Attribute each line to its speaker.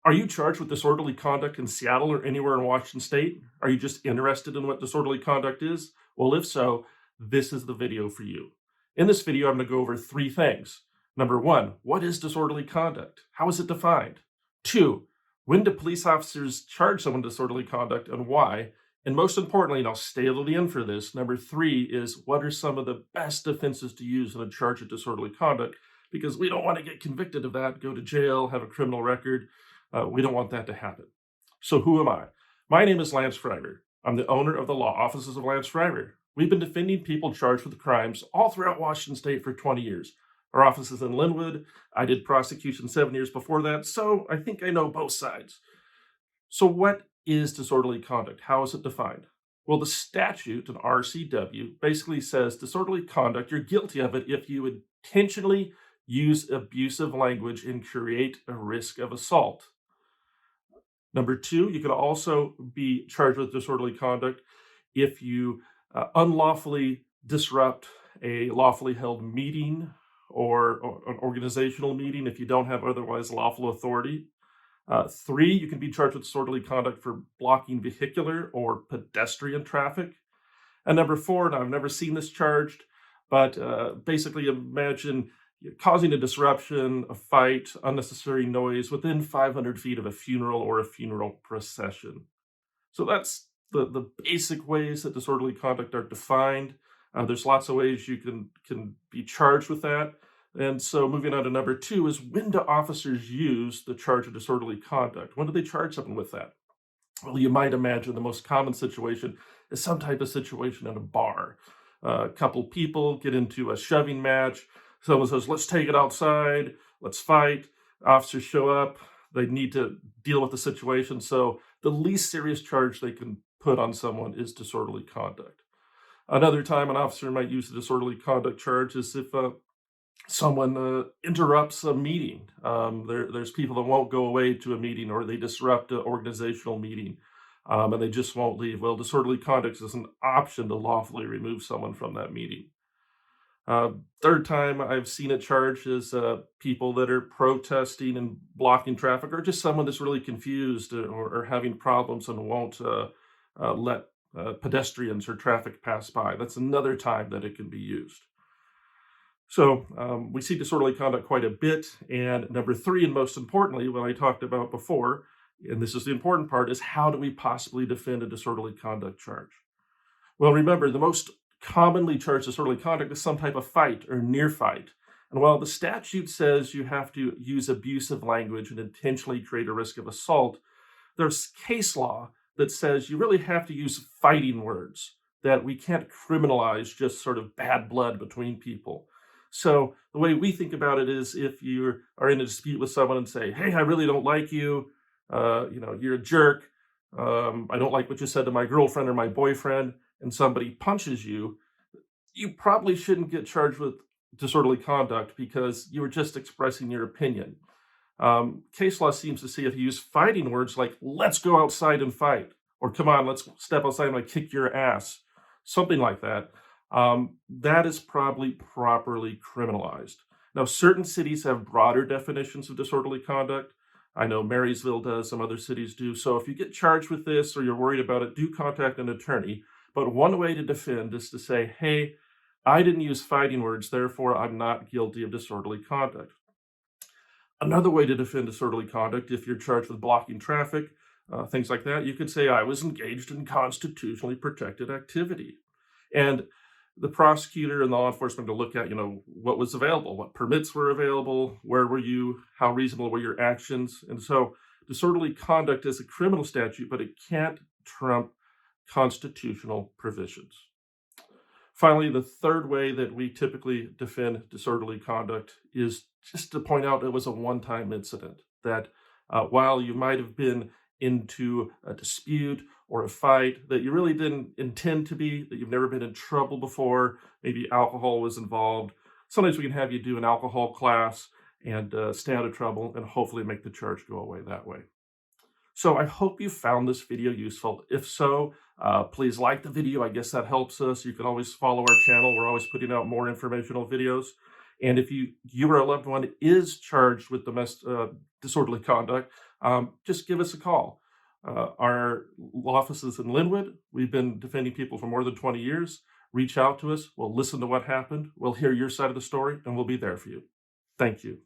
Speaker 1: Are you charged with disorderly conduct in Seattle or anywhere in Washington State? Are you just interested in what disorderly conduct is? Well, if so, this is the video for you. In this video, I'm going to go over three things. Number one, what is disorderly conduct? How is it defined? Two, when do police officers charge someone disorderly conduct and why? And most importantly, and I'll stay till the end for this, number three is what are some of the best defenses to use in a charge of disorderly conduct? Because we don't want to get convicted of that, go to jail, have a criminal record. We don't want that to happen. So who am I? My name is Lance Fryrear. I'm the owner of the law offices of Lance Fryrear. We've been defending people charged with crimes all throughout Washington State for 20 years. Our office is in Linwood. I did prosecution 7 years before that, so I think I know both sides. So what is disorderly conduct? How is it defined? Well, the statute in RCW basically says disorderly conduct, you're guilty of it if you intentionally use abusive language and create a risk of assault. Number two, you can also be charged with disorderly conduct if you unlawfully disrupt a lawfully held meeting or an organizational meeting if you don't have otherwise lawful authority. Three, you can be charged with disorderly conduct for blocking vehicular or pedestrian traffic. And number four, and I've never seen this charged, but basically imagine causing a disruption, a fight, unnecessary noise within 500 feet of a funeral or a funeral procession. So that's the basic ways that disorderly conduct are defined. There's lots of ways you can be charged with that. And so moving on to number two is when do officers use the charge of disorderly conduct? When do they charge someone with that? Well, you might imagine the most common situation is some type of situation in a bar. A couple people get into a shoving match. Someone says, let's take it outside, let's fight. Officers show up, they need to deal with the situation. So the least serious charge they can put on someone is disorderly conduct. Another time an officer might use the disorderly conduct charge is if someone interrupts a meeting. There's people that won't go away to a meeting or they disrupt an organizational meeting and they just won't leave. Well, disorderly conduct is an option to lawfully remove someone from that meeting. Third time I've seen it charged is people that are protesting and blocking traffic, or just someone that's really confused or having problems and won't let pedestrians or traffic pass by. That's another time that it can be used. So we see disorderly conduct quite a bit. And number three, and most importantly, what I talked about before, and this is the important part, is how do we possibly defend a disorderly conduct charge? Well, remember, the most commonly charged disorderly conduct is some type of fight or near fight. And while the statute says you have to use abusive language and intentionally create a risk of assault, there's case law that says you really have to use fighting words, that we can't criminalize just sort of bad blood between people. So the way we think about it is if you are in a dispute with someone and say, hey, I really don't like you, you're a jerk, I don't like what you said to my girlfriend or my boyfriend, and somebody punches you, you probably shouldn't get charged with disorderly conduct because you were just expressing your opinion. Case law seems to say if you use fighting words like, let's go outside and fight, or come on, let's step outside and I kick your ass, something like that, that is probably properly criminalized. Now, certain cities have broader definitions of disorderly conduct. I know Marysville does, some other cities do. So if you get charged with this or you're worried about it, do contact an attorney. But one way to defend is to say, hey, I didn't use fighting words, therefore I'm not guilty of disorderly conduct. Another way to defend disorderly conduct, if you're charged with blocking traffic, things like that, you could say, I was engaged in constitutionally protected activity. And the prosecutor and the law enforcement to look at, what was available, what permits were available, where were you, how reasonable were your actions. And so disorderly conduct is a criminal statute, but it can't trump constitutional provisions. Finally, the third way that we typically defend disorderly conduct is just to point out it was a one-time incident, that while you might have been into a dispute or a fight that you really didn't intend to be, that you've never been in trouble before, maybe alcohol was involved. Sometimes we can have you do an alcohol class and stay out of trouble and hopefully make the charge go away that way. So I hope you found this video useful. If so, please like the video. I guess that helps us. You can always follow our channel. We're always putting out more informational videos. And if you or a loved one is charged with disorderly conduct, just give us a call. Our law office is in Linwood. We've been defending people for more than 20 years. Reach out to us. We'll listen to what happened. We'll hear your side of the story, and we'll be there for you. Thank you.